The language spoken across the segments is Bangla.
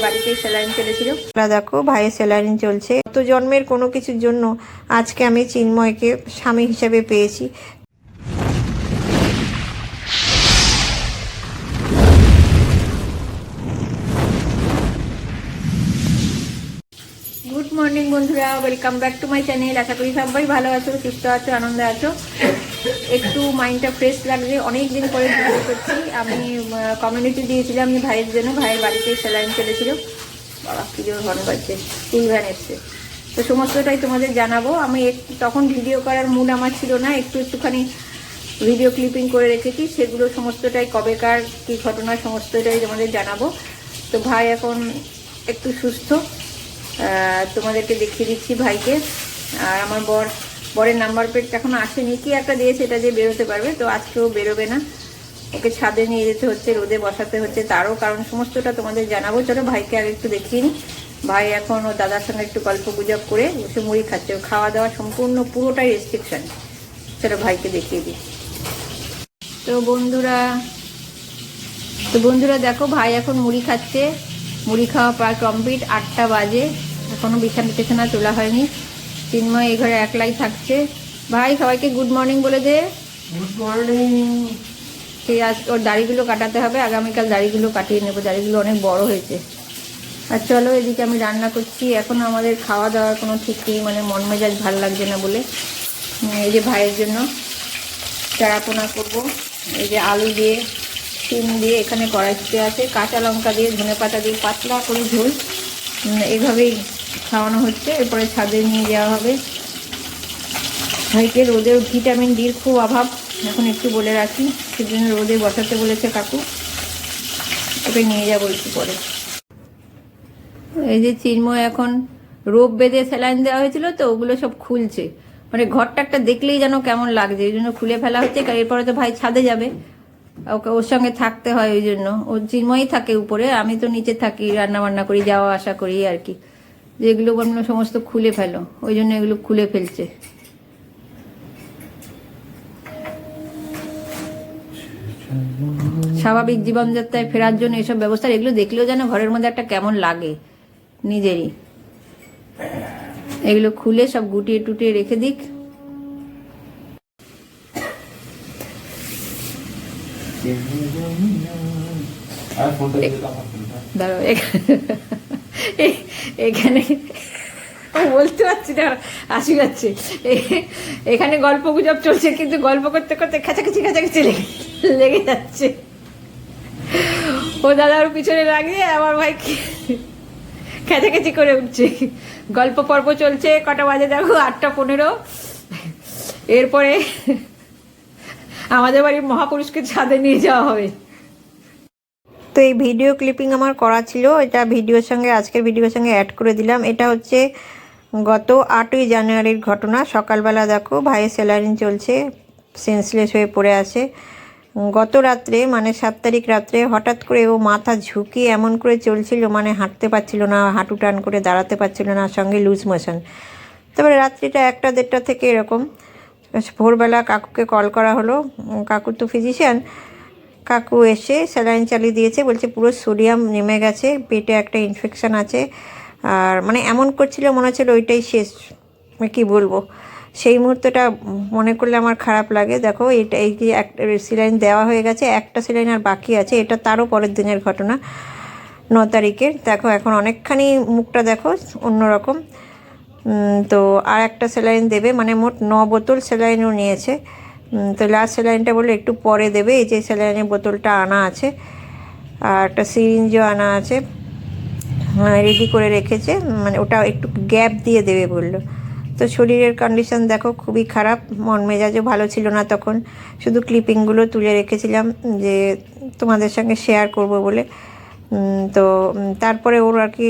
বাড়িতেই স্যালাইন চলেছিল। দেখো ভাইয়ের স্যালাইন চলছে। গত জন্মের কোনো কিছুর জন্য আজকে আমি চিন্ময়কে স্বামী হিসেবে পেয়েছি। গুড মর্নিং বন্ধুরা, welcome back to my channel. আশা করি সবাই ভালো আছো, সুস্থ আছো, আনন্দে আছো। একটু মাইন্ডটা ফ্রেশ লাগছে, অনেক দিন পরে ভিডিও করছি। আমি কমিউনিটি দিয়েছিলাম যে ভাইয়ের জন্য, ভাইয়ের বাড়িতেই স্যালাইন চলেছিল। বাবা কি জোর হর্ন বাজছে, স্কুল ভ্যান এসছে। তো সমস্তটাই তোমাদের জানাবো। আমি তখন ভিডিও করার মুড আমার ছিল না, একটুখানি ভিডিও ক্লিপিং করে রেখেছি, সেগুলো সমস্তটাই কবেকার কী ঘটনা সমস্তটাই তোমাদের জানাবো। তো ভাই এখন একটু সুস্থ, তোমাদেরকে দেখিয়ে দিচ্ছি ভাইকে। আর আমার বরের নাম্বার প্লেট এখনো আসেনি, কি একটা দিয়েছে এটা দিয়ে বেরোতে পারবে, তো আজকেও বেরোবে না, ওকে ছাদে নিয়ে যেতে হচ্ছে, রোদে বসাতে হচ্ছে, তারও কারণ সমস্তটা তোমাদের জানাবো। চলো ভাইকে আগে একটু দেখিয়ে নিই। ভাই এখন ও দাদার সঙ্গে একটু গল্প গুজব করে বসে মুড়ি খাচ্ছে, খাওয়া দাওয়া সম্পূর্ণ পুরোটাই রেস্ট্রিকশন। চলো ভাইকে দেখিয়ে দিই। তো বন্ধুরা দেখো ভাই এখন মুড়ি খাচ্ছে, মুড়ি খাওয়া প্রায় কমপ্লিট, 8টা বাজে, এখনো বিছানা তোলা হয়নি। চিন্ময় এই ঘরে একলাই থাকছে। ভাই সবাইকে গুড মর্নিং বলে দে। Good morning. সেই আজ ওর দাড়িগুলো কাটাতে হবে, আগামীকাল দাড়িগুলো কাটিয়ে নেবো, দাড়িগুলো অনেক বড় হয়েছে। আর চলো এদিকে আমি রান্না করছি, এখনও আমাদের খাওয়া দাওয়ার কোনো ঠিক নেই, মানে মন মেজাজ ভাল লাগছে না বলে। এই যে ভাইয়ের জন্য চারাপোনা করবো, এই যে আলু দিয়ে শিম দিয়ে, এখানে কড়াইতে আছে কাঁচা লঙ্কা দিয়ে ধনেপাতা দিয়ে পাতলা করে ঝোল, এইভাবেই খাওয়ানো হচ্ছে। এরপরে ছাদে নিয়ে যাওয়া হবে ভাইকে। রোদের ভিটামিন ডির খুব অভাব, এখন একটু বলে রাখি, সেজন্য রোদে বসাতে বলেছে কাকু, ওকে নিয়ে যাবো একটু পরে। এই যে চিন্ময় এখন রোপ বেঁধে স্যালাইন দেওয়া হয়েছিল, তো ওগুলো সব খুলছে, মানে ঘরটা একটা দেখলেই যেন কেমন লাগছে, এই জন্য খুলে ফেলা হচ্ছে। এরপরে তো ভাই ছাদে যাবে, ওকে ওর সঙ্গে থাকতে হয়, ওই জন্য ওর চিন্ময়ই থাকে উপরে, আমি তো নিচে থাকি, রান্না বান্না করি, যাওয়া আসা করি আর কি। যেগুলো বললো সমস্ত খুলে ফেলো, ওই জন্য এগুলো খুলে ফেলছে। স্বাভাবিক জীবনযাত্রায় ফেরার জন্য এসব ব্যবস্থা, এগুলো দেখলেও যেন ঘরের মধ্যে একটা কেমন লাগে নিজেরই। এগুলো খুলে সব গুটিয়ে টুটিয়ে রেখে দিক। দাঁড়াও, এখানে বলতে পারছি না, আসি যাচ্ছে। এখানে গল্প গুজব চলছে, কিন্তু গল্প করতে করতে খাঁচাখাচি লেগে যাচ্ছে। ও দাদা ওর পিছনে লাগিয়ে আমার ভাই খেচাখেচি করে উঠছে। গল্প পর্ব চলছে, কটা বাজে দেখো, 8:15। এরপরে আমাদের বাড়ির মহাপুরুষকে ছাদে নিয়ে যাওয়া হবে। তো এই ভিডিও ক্লিপিং আমার করা ছিল, এটা আজকের ভিডিওর সঙ্গে অ্যাড করে দিলাম। এটা হচ্ছে গত 8ই জানুয়ারির ঘটনা। সকালবেলা দেখো ভাইয়ের স্যালাইন চলছে, সেন্সলেস হয়ে পড়ে আছে। গত রাত্রে মানে 7 তারিখ রাত্রে হঠাৎ করে ও মাথা ঝুঁকিয়ে এমন করে চলছিল, মানে হাঁটতে পারছিল না, হাঁটু টান করে দাঁড়াতে পারছিল না, সঙ্গে লুজ মোশন। তারপরে রাত্রিটা 1টা-1:30 থেকে এরকম। ভোরবেলা কাকুকে কল করা হলো, কাকু তো ফিজিশিয়ান, কাকু এসে স্যালাইন চালিয়ে দিয়েছে, বলছে পুরো সোডিয়াম নেমে গেছে, পেটে একটা ইনফেকশান আছে। আর মানে এমন করছিল মনে হচ্ছিল ওইটাই শেষ, কি বলবো, সেই মুহূর্তটা মনে করলে আমার খারাপ লাগে। দেখো এই যে একটা স্যালাইন দেওয়া হয়ে গেছে, একটা স্যালাইন আর বাকি আছে, এটা তারও পরের দিনের ঘটনা, 9 তারিখের। দেখো এখন অনেকখানি মুখটা দেখো অন্যরকম। তো আর একটা স্যালাইন দেবে, মানে মোট 9 বোতল স্যালাইনও নিয়েছে। তো লাস্ট স্যালাইনটা বলে একটু পরে দেবে। এই যে স্যালাইনের বোতলটা আনা আছে, আর একটা সিরিঞ্জও আনা আছে, রেডি করে রেখেছে, মানে ওটা একটু গ্যাপ দিয়ে দেবে বললো। তো শরীরের কন্ডিশন দেখো খুবই খারাপ, মন মেজাজও ভালো ছিল না তখন, শুধু ক্লিপিংগুলো তুলে রেখেছিলাম যে তোমাদের সঙ্গে শেয়ার করব বলে। তো তারপরে ওর আর কি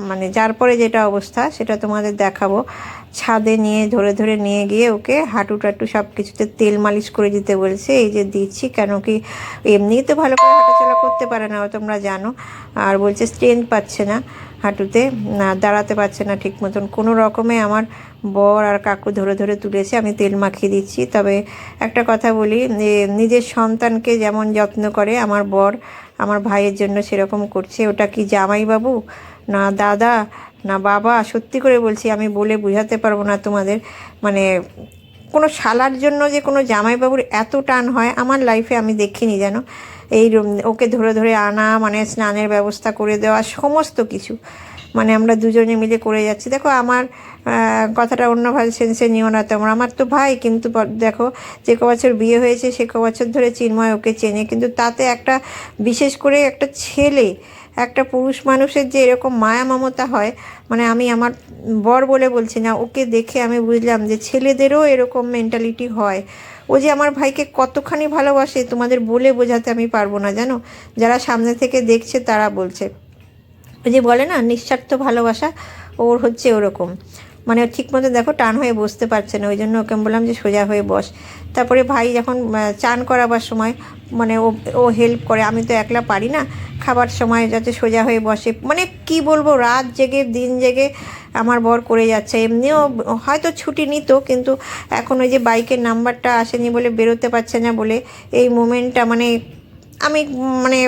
মানে যার পরে যেটা অবস্থা সেটা তোমাদের দেখাবো। ছাদে নিয়ে ধরে নিয়ে গিয়ে ওকে হাঁটু টাটু সব কিছুতে তেল মালিশ করে দিতে বলছে। এই যে দিচ্ছি, কেন কি এমনিই তো ভালো করে হাঁটাচলা করতে পারে না, তোমরা জানো। আর বলছে স্ট্রেংথ পাচ্ছে না হাঁটুতে, না দাঁড়াতে পারছে না ঠিক মতন। কোনো রকমে আমার বর আর কাকু ধরে তুলেছে, আমি তেল মাখিয়ে দিচ্ছি। তবে একটা কথা বলি, নিজের সন্তানকে যেমন যত্ন করে আমার বর আমার ভাইয়ের জন্য সেরকম করছে। ওটা কি জামাইবাবু না দাদা না বাবা, সত্যি করে বলছি আমি বলে বোঝাতে পারবো না তোমাদের। মানে কোনো শালার জন্য যে কোনো জামাইবাবুর এত টান হয় আমার লাইফে আমি দেখিনি যেন। ওকে ধরে ধরে আনা, মানে স্নানের ব্যবস্থা করে দেওয়া, সমস্ত কিছু মানে আমরা দুজনে মিলে করে যাচ্ছি। দেখো আমার কথাটা অন্যভাবে সেন্সে নিও না তোমরা, আমার তো ভাই, কিন্তু দেখো যে ক বছর বিয়ে হয়েছে সে ক বছর ধরে চিন্ময় ওকে চেনে, কিন্তু তাতে একটা বিশেষ করে একটা ছেলে, একটা পুরুষ মানুষের যে এরকম মায়া মমতা হয়, মানে আমি আমার বর বলে বলছি না, ওকে দেখে আমি বুঝলাম যে ছেলেদেরও এরকম মেন্টালিটি হয়। ও যে আমার ভাইকে কতখানি ভালোবাসে তোমাদের বলে বোঝাতে আমি পারবো না, জানো। যারা সামনে থেকে দেখছে তারা বলছে, ওই যে বলে না নিঃস্বার্থ ভালোবাসা, ওর হচ্ছে ওরকম। মানে ঠিক মতো দেখো টান হয়ে বসতে পারছে না, ওই জন্য ওকে বললাম যে সোজা হয়ে বস। তারপরে ভাই যখন চান করাবার সময় মানে ও হেল্প করে, আমি তো একলা পারি না, খাবার সময় যাতে সোজা হয়ে বসে, মানে কি বলবো, রাত জেগে দিন জেগে আমার বর করে যাচ্ছে। এমনিও হয়তো ছুটি নিত, কিন্তু এখন ওই যে বাইকের নাম্বারটা আসেনি বলে বেরোতে পারছে না বলে এই মোমেন্টটা মানে আমি মানে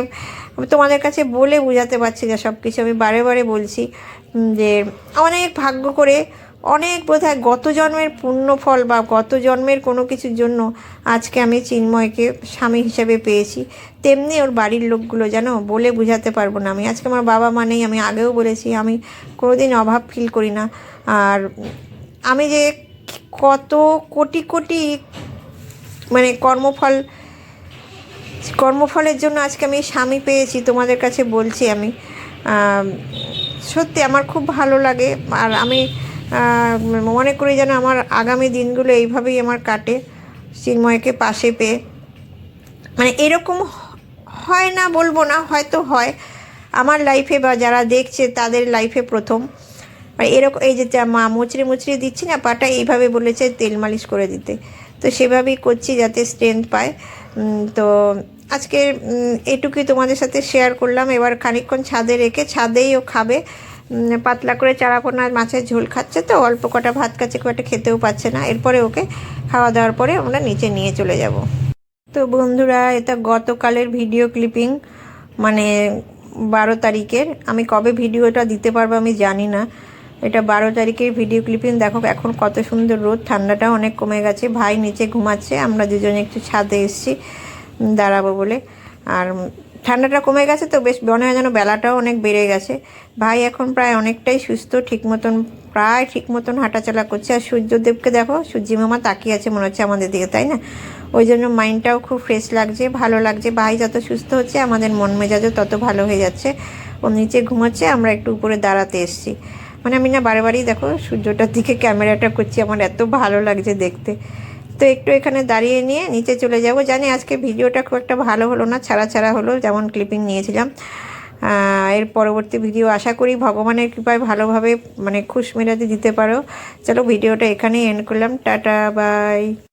তোমাদের কাছে বলে বোঝাতে পারছি না সব কিছু। আমি বারে বারে বলছি যে অনেক ভাগ্য করে, অনেক বোধহয় গত জন্মের পুণ্যফল বা গত জন্মের কোনো কিছুর জন্য আজকে আমি চিন্ময়কে স্বামী হিসেবে পেয়েছি। তেমনি ওর বাড়ির লোকগুলো যেন বলে বোঝাতে পারবো না। আমি আজকে আমার বাবা মা নেই, আমি আগেও বলেছি আমি কোনোদিন অভাব ফিল করি না। আর আমি যে কত কোটি কোটি মানে কর্মফলের জন্য আজকে আমি স্বামী পেয়েছি, তোমাদের কাছে বলছি আমি। সত্যি আমার খুব ভালো লাগে। আর আমি মনে করি যেন আমার আগামী দিনগুলো এইভাবেই আমার কাটে, চিন্ময়কে পাশে পেয়ে। মানে এরকম হয় না বলবো না, হয়তো হয় আমার লাইফে বা যারা দেখছে তাদের লাইফে প্রথম। আর এরকম এই যে মা মুচড়ে মুচড়ে দিচ্ছি না পাটা, এইভাবে বলেছে তেল মালিশ করে দিতে, তো সেভাবেই করছি যাতে স্ট্রেংথ পায়। তো আজকে এটুকুই তোমাদের সাথে শেয়ার করলাম। এবার খানিকক্ষণ ছাদে রেখে, ছাদেই ও খাবে, পাতলা করে চারাপোনা মাছের ঝোল খাচ্ছে, তো অল্প কটা ভাত খাচ্ছে, খুব একটা খেতেও পাচ্ছে না। এরপরে ওকে খাওয়া দাওয়ার পরে আমরা নিচে নিয়ে চলে যাব। তো বন্ধুরা, এটা গতকালের ভিডিও ক্লিপিং, মানে 12 তারিখের। আমি কবে ভিডিওটা দিতে পারবো আমি জানি না। এটা 12 তারিখের ভিডিও ক্লিপিং। দেখো এখন কত সুন্দর রোদ, ঠান্ডাটাও অনেক কমে গেছে। ভাই নিচে ঘুমাচ্ছে, আমরা দুজনে একটু ছাদে এসেছি দাঁড়াবো বলে। আর ঠান্ডাটা কমে গেছে তো বেশ, মনে হয় যেন বেলাটাও অনেক বেড়ে গেছে। ভাই এখন প্রায় অনেকটাই সুস্থ, প্রায় ঠিক মতন হাঁটাচলা করছে। আর সূর্যদেবকে দেখো, সূর্যি মামা তাকিয়ে আছে মনে হচ্ছে আমাদের দিকে, তাই না? ওই জন্য মাইন্ডটাও খুব ফ্রেশ লাগছে, ভালো লাগছে। ভাই যত সুস্থ হচ্ছে আমাদের মন মেজাজও তত ভালো হয়ে যাচ্ছে। ও নিচে ঘুমাচ্ছে, আমরা একটু উপরে দাঁড়াতে এসেছি। মানে আমি না বারে বারেই দেখো সূর্যটার দিকে ক্যামেরাটা করছি, আমার এত ভালো লাগছে দেখতে। তো একটু এখানে দাঁড়িয়ে নিয়ে নিচে চলে যাব। জানি আজকে ভিডিওটা খুব একটা ভালো হলো না, ছাড়া হলো যেমন ক্লিপিং নিয়েছিলাম। এর পরবর্তী ভিডিও আশা করি ভগবানের কৃপায় ভালোভাবে মানে খুশ মেরাতে দিতে পারো। চলো ভিডিওটা এখানেই এন্ড করলাম, টাটা বাই।